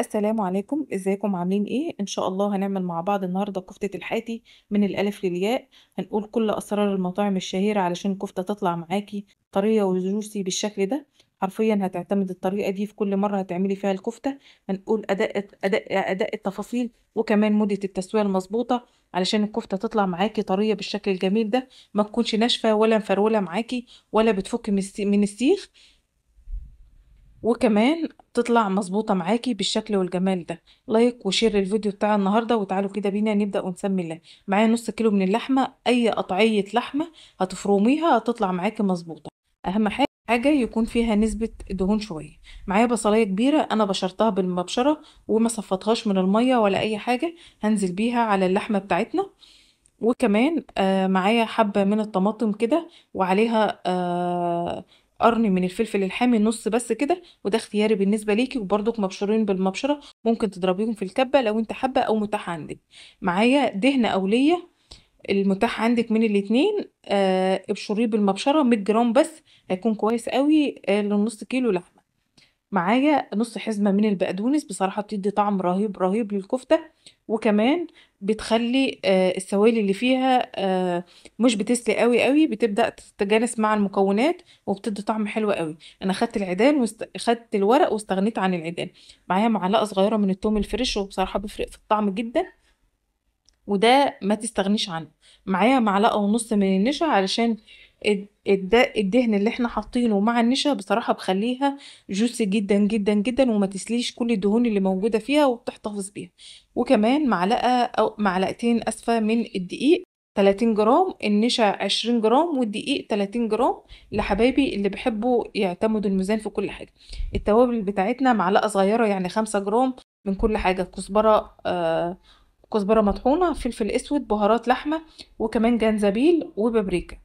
السلام عليكم، ازيكم عاملين ايه؟ ان شاء الله هنعمل مع بعض النهارده كفتة الحاتي من الالف للياء. هنقول كل اسرار المطاعم الشهيرة علشان الكفتة تطلع معاكي طرية وجوسي بالشكل ده. حرفيا هتعتمد الطريقة دي في كل مرة هتعملي فيها الكفتة. هنقول اداء التفاصيل، وكمان مدة التسوية المظبوطة علشان الكفتة تطلع معاكي طرية بالشكل الجميل ده، ما تكونش ناشفة ولا مفرولة معاكي ولا بتفك من السيخ، وكمان تطلع مظبوطة معاكي بالشكل والجمال ده. لايك وشير الفيديو بتاع النهاردة، وتعالوا كده بينا نبدأ ونسمي الله. معايا نص كيلو من اللحمة، أي قطعية لحمة هتفرميها هتطلع معاكي مظبوطة. أهم حاجة يكون فيها نسبة دهون شوية. معايا بصلاية كبيرة أنا بشرتها بالمبشرة وما صفتهاش من المية ولا أي حاجة، هنزل بيها على اللحمة بتاعتنا. وكمان معايا حبة من الطماطم كده، وعليها قرن من الفلفل الحامي نص بس كده، وده اختياري بالنسبة ليكي، وبرضك مبشورين بالمبشرة، ممكن تضربيهم في الكبة لو انت حابة او متاح عندك. معايا دهن أولية، المتاح عندك من الاتنين. ابشريه بالمبشرة 100 جرام بس، هيكون كويس قوي لنص كيلو لحمة. معايا نص حزمة من البقدونس، بصراحة بتدي طعم رهيب رهيب للكفتة، وكمان بتخلي السوائل اللي فيها مش بتسلق قوي قوي، بتبدأ تتجانس مع المكونات وبتدي طعم حلو قوي. انا خدت العيدان خدت الورق واستغنيت عن العيدان. معايا معلقة صغيرة من التوم الفريش، وبصراحة بيفرق في الطعم جدا، وده ما تستغنيش عنه. معايا معلقة ونص من النشا، علشان الدهن اللي احنا حاطينه مع النشا بصراحة بخليها جوسي جدا جدا جدا، وما تسليش كل الدهون اللي موجودة فيها وبتحتفظ بيها. وكمان معلقة او معلقتين اسفة من الدقيق، 30 جرام، النشا 20 جرام، والدقيق 30 جرام، لحبايبي اللي بيحبوا يعتمدوا الميزان في كل حاجة. التوابل بتاعتنا معلقة صغيرة يعني 5 جرام من كل حاجة، كزبرة كزبرة مطحونة، فلفل اسود، بهارات لحمة، وكمان جنزبيل وبابريكا.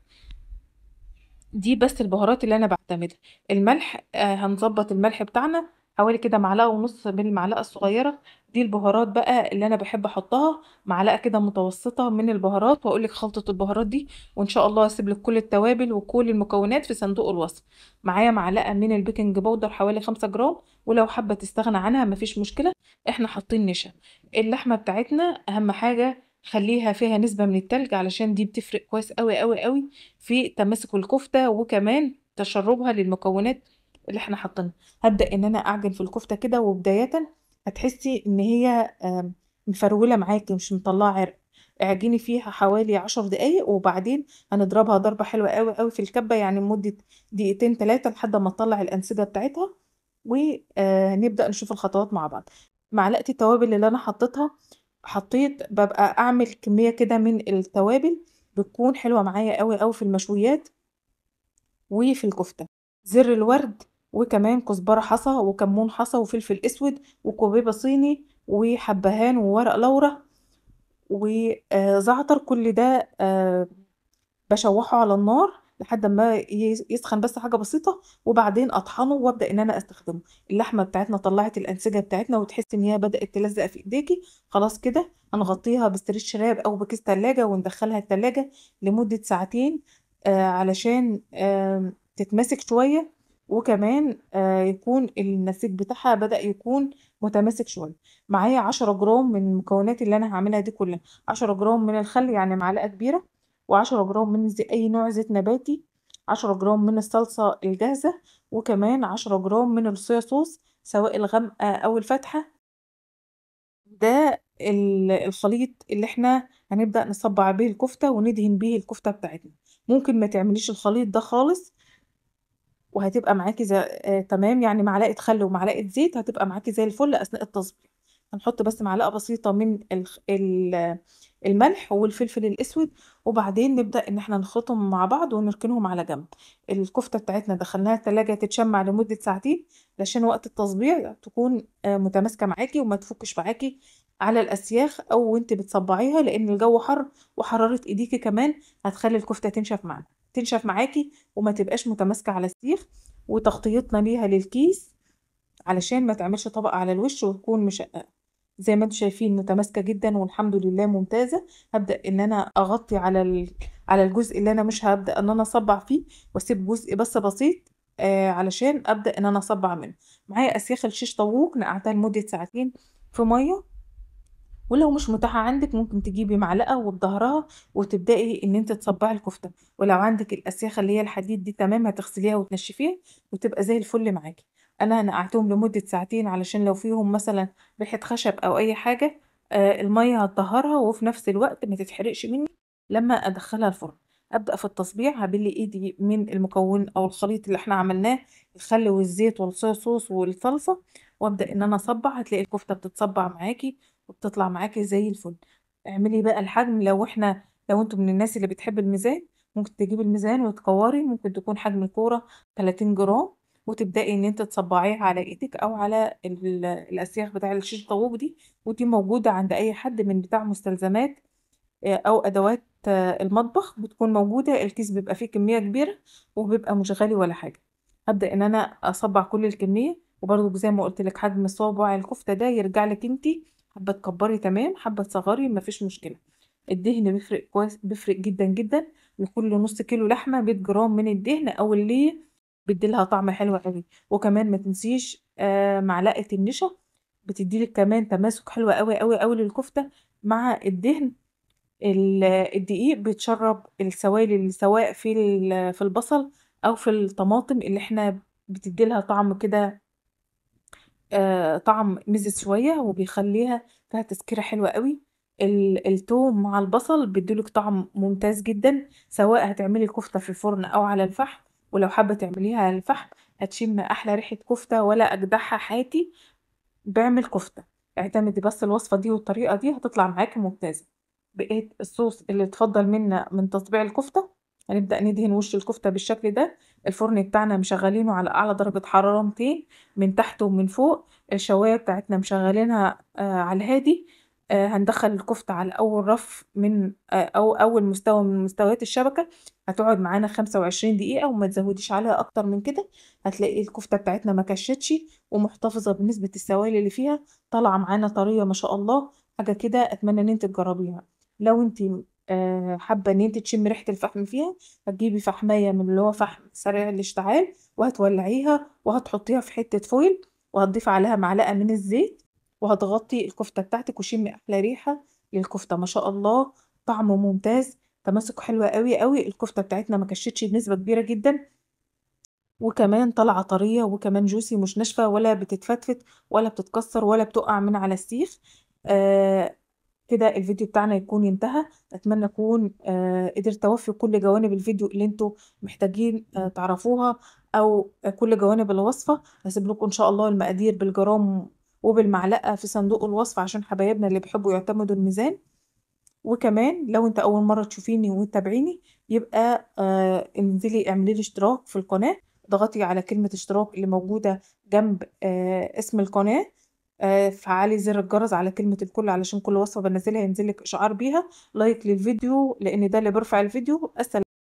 دي بس البهارات اللي انا بعتمدها. الملح هنظبط الملح بتاعنا حوالي كده معلقة ونص من المعلقة الصغيرة. دي البهارات بقى اللي انا بحب احطها، معلقة كده متوسطة من البهارات، واقول لك خلطة البهارات دي، وان شاء الله هسيب لك كل التوابل وكل المكونات في صندوق الوصف. معايا معلقة من البيكنج باودر حوالي 5 جرام، ولو حابة تستغنى عنها مفيش مشكلة، احنا حاطين نشا. اللحمة بتاعتنا اهم حاجة خليها فيها نسبة من التلج، علشان دي بتفرق كويس قوي قوي قوي في تماسك الكفتة، وكمان تشربها للمكونات اللي احنا حاطينها. هبدأ ان انا اعجن في الكفتة كده، وبداية هتحسي ان هي مفرولة معاكي مش مطلعة عرق. اعجني فيها حوالي 10 دقايق، وبعدين هنضربها ضربة حلوة قوي قوي في الكبة، يعني لمدة دقيقتين تلاتة لحد ما تطلع الأنسجة بتاعتها. ونبدأ نشوف الخطوات مع بعض. معلقة التوابل اللي انا حطيتها، ببقى اعمل كمية كده من التوابل، بتكون حلوة معايا قوي قوي في المشويات وفي الكفتة. زر الورد، وكمان كزبرة حصى، وكمون حصى، وفلفل اسود، وكوبيبة صيني، وحبهان، وورق لورا، وزعتر. كل ده بشوحه على النار لحد ما يسخن بس حاجة بسيطة، وبعدين اطحنه وابدأ ان انا استخدمه. اللحمة بتاعتنا طلعت الانسجة بتاعتنا، وتحس ان هي بدأت تلزق في ايديكي. خلاص كده هنغطيها بستريتش راب او بكيس تلاجة، وندخلها التلاجة لمدة ساعتين علشان تتماسك شوية، وكمان يكون النسيج بتاعها بدأ يكون متماسك شوية. معايا 10 جرام من المكونات اللي انا هعملها دي كلها. 10 جرام من الخل يعني معلقة كبيرة، وعشرة جرام من أي نوع زيت نباتي، 10 جرام من الصلصة الجاهزة، وكمان 10 جرام من الصويا صوص سواء الغامقة أو الفاتحة. ده الخليط اللي احنا هنبدأ نصبع به الكفتة وندهن به الكفتة بتاعتنا. ممكن ما تعمليش الخليط ده خالص، وهتبقى معاكي زي تمام، يعني معلقة خل ومعلقة زيت هتبقى معاكي زي الفل أثناء التصبير. هنحط بس معلقة بسيطة من الملح والفلفل الأسود، وبعدين نبدأ إن احنا نخلطهم مع بعض ونركنهم على جنب. الكفتة بتاعتنا دخلناها التلاجة تتشمع لمدة ساعتين، علشان وقت التصبيع تكون متماسكة معاكي وما تفكش معاكي على الأسياخ أو وانت بتصبعيها، لأن الجو حر، وحرارة إيديكي كمان هتخلي الكفتة تنشف معاكي وما تبقاش متماسكة على السيخ. وتغطيتنا ليها للكيس علشان ما تعملش طبقة على الوش وتكون مشققة. زي ما انتم شايفين متماسكة جدا والحمد لله ممتازة. هبدأ ان انا اغطي على على الجزء اللي انا مش هبدأ ان انا اصبع فيه، واسيب جزء بس بسيط علشان ابدا ان انا اصبع منه. معايا اسياخ الشيش طاووق نقعتها لمده ساعتين في ميه، ولو مش متاحة عندك ممكن تجيبي معلقة وبظهرها وتبدأي ان انت تصبعي الكفتة. ولو عندك الاسياخة اللي هي الحديد دي تمام، هتغسليها وتنشفيها وتبقى زي الفل معاكي. انا نقعتهم لمدة ساعتين علشان لو فيهم مثلا ريحة خشب او اي حاجة، المية هتطهرها وفي نفس الوقت ما تتحرقش مني لما ادخلها الفرن. ابدأ في التصبيع، هبل ايدي من المكون او الخليط اللي احنا عملناه، الخل والزيت والصويا صوص والصلصة، وابدأ ان انا اصبع. هتلاقي الكفتة بتتصبع معاكي وبتطلع معاكي زي الفل. اعملي بقى الحجم. لو انتوا من الناس اللي بتحب الميزان، ممكن تجيبي الميزان وتكوري، ممكن تكون حجم الكورة 30 جرام، وتبدأي ان انت تصبعيها على ايدك او على الاسياخ بتاع الشيش طاووق دي. ودي موجودة عند اي حد من بتاع مستلزمات او ادوات المطبخ، بتكون موجودة. الكيس بيبقى فيه كمية كبيرة وبيبقى مش غالي ولا حاجة. هبدأ ان انا اصبع كل الكمية، وبرضه زي ما قلت لك حجم صوابع الكفتة ده يرجع لك انتي، حابة تكبري تمام، حابة تصغري مفيش مشكلة. الدهن بيفرق كويس، بيفرق جدا جدا. لكل نص كيلو لحمة 100 جرام من الدهن او اللي بيديلها طعم حلو قوي. وكمان ما تنسيش معلقة النشا، بتديلك كمان تماسك حلو قوي قوي قوي للكفتة مع الدهن. الدقيق بيتشرب السوائل اللي سواء في البصل او في الطماطم اللي احنا بتديلها طعم كده، طعم مزز شوية وبيخليها فيها تسكيرة حلوة قوي. التوم مع البصل بيدولك طعم ممتاز جدا، سواء هتعملي الكفتة في الفرن او على الفحم. ولو حابة تعمليها على الفحم هتشم احلى ريحة كفتة ولا اجدعها حياتي بعمل كفتة. اعتمدي بس الوصفة دي والطريقة دي هتطلع معاكي ممتازة. بقيت الصوص اللي اتفضل منا من تطبيع الكفتة، هنبدأ ندهن وش الكفتة بالشكل ده. الفرن بتاعنا مشغلينه على أعلى درجة حرارة 200 من تحت ومن فوق. الشواية بتاعتنا مشغلينها على الهادي. هندخل الكفتة على أول رف من أو أول مستوى من مستويات الشبكة. هتقعد معانا 25 دقيقة وما تزوديش عليها أكتر من كده. هتلاقي الكفتة بتاعتنا ما كشتش ومحتفظة بنسبة السوائل اللي فيها، طالعة معانا طرية ما شاء الله. حاجة كده أتمنى إن انت تجربيها. لو انت حابة ان انت تشمي ريحة الفحم فيها، هتجيبي فحمية من اللي هو فحم سريع الاشتعال، وهتولعيها وهتحطيها في حتة فويل، وهتضيفي عليها معلقة من الزيت، وهتغطي الكفتة بتاعتك وشمي أحلى ريحة للكفتة ما شاء الله. طعمه ممتاز، تماسك حلوة قوي قوي. الكفتة بتاعتنا ما كشتش بنسبة كبيرة جدا، وكمان طالعة طرية وكمان جوسي، مش ناشفة ولا بتتفتفت ولا بتتكسر ولا بتقع من على السيخ. كده الفيديو بتاعنا يكون انتهى. اتمنى اكون قدرت اوفي كل جوانب الفيديو اللي انتوا محتاجين تعرفوها، او كل جوانب الوصفة. هسيب لكم ان شاء الله المقادير بالجرام وبالمعلقة في صندوق الوصف عشان حبايبنا اللي بيحبوا يعتمدوا الميزان. وكمان لو انت اول مرة تشوفيني وتتابعيني، يبقى انزلي اعملي لي اشتراك في القناة، ضغطي على كلمة اشتراك اللي موجودة جنب اسم القناة. فعلي زر الجرس على كلمة الكل علشان كل وصفة بنزلها ينزلك اشعار بيها. لايك للفيديو لان ده اللي بيرفع الفيديو. السلام.